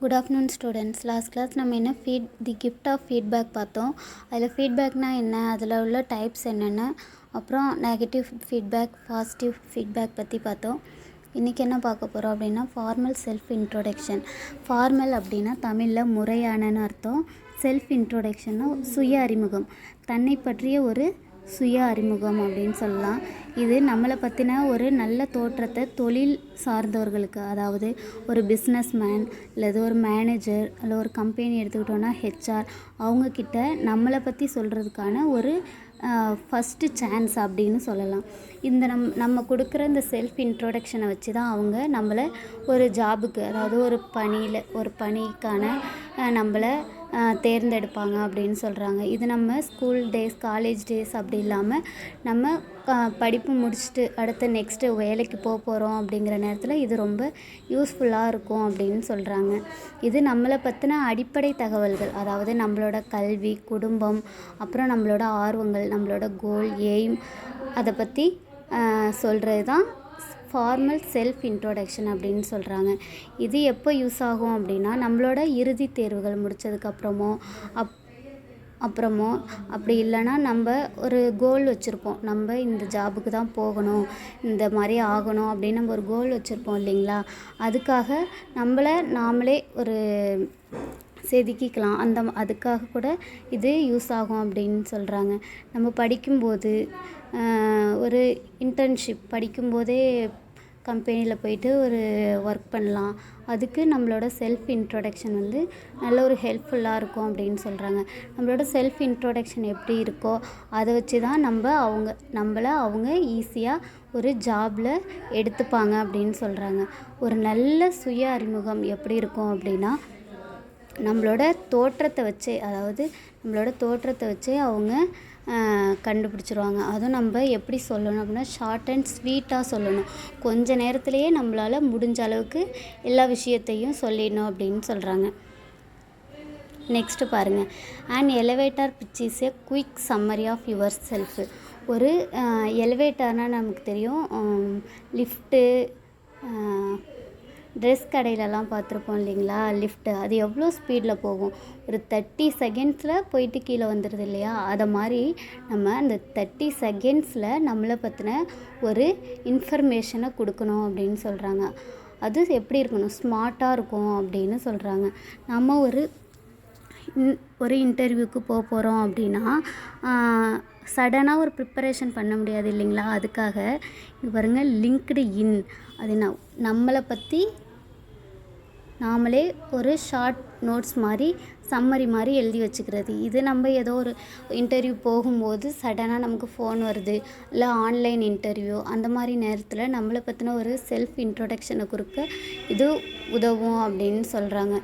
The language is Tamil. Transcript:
Good afternoon students. Last class நம்ம என்ன தி கிஃப்ட் ஆஃப் ஃபீட்பேக் பார்த்தோம். அதில் ஃபீட்பேக்னால் என்ன, அதில் உள்ள டைப்ஸ் என்னென்ன, அப்புறம் நெகட்டிவ் ஃபீட்பேக், பாசிட்டிவ் ஃபீட்பேக் பற்றி பார்த்தோம். இன்றைக்கி என்ன பார்க்க போகிறோம் அப்படின்னா ஃபார்மல் செல்ஃப் இன்ட்ரோடக்ஷன். ஃபார்மல் அப்படின்னா தமிழில் முறையானன்னு அர்த்தம். செல்ஃப் இன்ட்ரோடக்ஷன்னா சுய அறிமுகம், தன்னை பற்றிய ஒரு சுய அறிமுகம் அப்படின்னு சொல்லலாம். இது நம்மளை பற்றின ஒரு நல்ல தோற்றத்தை தொழில் சார்ந்தவர்களுக்கு, அதாவது ஒரு பிஸ்னஸ் மேன் அல்லது ஒரு மேனேஜர் அல்லது ஒரு கம்பெனி எடுத்துக்கிட்டோன்னா ஹெச்ஆர், அவங்கக்கிட்ட நம்மளை பற்றி சொல்கிறதுக்கான ஒரு ஃபஸ்ட்டு சான்ஸ் அப்படின்னு சொல்லலாம். இந்த நம்ம கொடுக்குற இந்த செல்ஃப் இன்ட்ரோடக்ஷனை வச்சு தான் அவங்க நம்மளை ஒரு ஜாபுக்கு, அதாவது ஒரு பணிக்கான நம்மளை தேர்ந்தெடுப்பாங்க அப்படின்னு சொல்கிறாங்க. இது நம்ம ஸ்கூல் டேஸ், காலேஜ் டேஸ் அப்படி இல்லாமல் நம்ம படிப்பு முடிச்சுட்டு அடுத்து நெக்ஸ்ட்டு வேலைக்கு போகிறோம் அப்படிங்கிற நேரத்தில் இது ரொம்ப யூஸ்ஃபுல்லாக இருக்கும் அப்படின்னு சொல்கிறாங்க. இது நம்மளை பற்றின அடிப்படை தகவல்கள், அதாவது நம்மளோட கல்வி, குடும்பம், அப்புறம் நம்மளோட ஆர்வங்கள், நம்மளோட கோல், எய்ம், அதை பற்றி சொல்கிறது தான் ஃபார்மல் செல்ஃப் இன்ட்ரோடக்ஷன் அப்படின்னு சொல்கிறாங்க. இது எப்போ யூஸ் ஆகும் அப்படின்னா நம்மளோட இறுதி தேர்வுகள் முடித்ததுக்கப்புறமோ அப்படி இல்லைன்னா நம்ம ஒரு கோல் வச்சுருப்போம், நம்ம இந்த ஜாபுக்கு தான் போகணும், இந்த மாதிரி ஆகணும் அப்படின்னு நம்ம ஒரு கோல் வச்சுருப்போம் இல்லைங்களா. அதுக்காக நாமளே ஒரு செதுக்கிக்கலாம். அதுக்காக கூட இது யூஸ் ஆகும் அப்படின்னு சொல்கிறாங்க. நம்ம படிக்கும்போது ஒரு இன்டர்ன்ஷிப் படிக்கும்போதே கம்பெனியில் போயிட்டு ஒரு ஒர்க் பண்ணலாம். அதுக்கு நம்மளோட செல்ஃப் இன்ட்ரோடக்ஷன் நல்ல ஒரு ஹெல்ப்ஃபுல்லாக இருக்கும் அப்படின்னு சொல்கிறாங்க. நம்மளோட செல்ஃப் இன்ட்ரோடக்ஷன் எப்படி இருக்கோ அதை வச்சு தான் நம்மளை அவங்க ஈஸியாக ஒரு ஜாபில் எடுத்துப்பாங்க அப்படின்னு சொல்கிறாங்க. ஒரு நல்ல சுய அறிமுகம் எப்படி இருக்கும் அப்படின்னா நம்மளோட தோற்றத்தை வச்சே அவங்க கண்டுபிடிச்சிருவாங்க. அதுவும் நம்ம எப்படி சொல்லணும் அப்படின்னா ஷார்ட் அண்ட் ஸ்வீட்டாக சொல்லணும். கொஞ்ச நேரத்துலையே நம்மளால் முடிஞ்ச அளவுக்கு எல்லா விஷயத்தையும் சொல்லிடணும் அப்படின்னு சொல்கிறாங்க. நெக்ஸ்ட்டு பாருங்கள், and elevator pitch is a quick summary of yourself. ஒரு எலிவேட்டர்னால் நமக்கு தெரியும், லிஃப்ட்டு, ட்ரெஸ் கடையிலலாம் பார்த்துருப்போம் இல்லைங்களா, லிஃப்ட்டு அது எவ்வளோ ஸ்பீடில் போகும், ஒரு 30 செகண்ட்ஸில் போயிட்டு கீழே வந்துடுது இல்லையா. அதை மாதிரி நம்ம அந்த 30 செகண்ட்ஸில் நம்மளை பற்றின ஒரு இன்ஃபர்மேஷனை கொடுக்கணும் அப்படின்னு சொல்கிறாங்க. அது எப்படி இருக்கணும், ஸ்மார்ட்டாக இருக்கும் அப்படின்னு சொல்கிறாங்க. நம்ம ஒரு இன்டர்வியூக்கு போகிறோம் அப்படின்னா சடனாக ஒரு ப்ரிப்பரேஷன் பண்ண முடியாது இல்லைங்களா. அதுக்காக இது பாருங்கள், லிங்க்டு இன், அது நம்மளை பற்றி நாமளே ஒரு ஷார்ட் நோட்ஸ் மாதிரி, சம்மரி மாதிரி எழுதி வச்சுக்கிறது. இது நம்ம ஏதோ ஒரு இன்டர்வியூ போகும்போது சடனாக நமக்கு ஃபோன் வருது, இல்லை ஆன்லைன் இன்டர்வியூ, அந்த மாதிரி நேரத்தில் நம்மளை பற்றின ஒரு செல்ஃப் இன்ட்ரோடக்ஷனை கொடுக்க இது உதவும் அப்படின்னு சொல்கிறாங்க.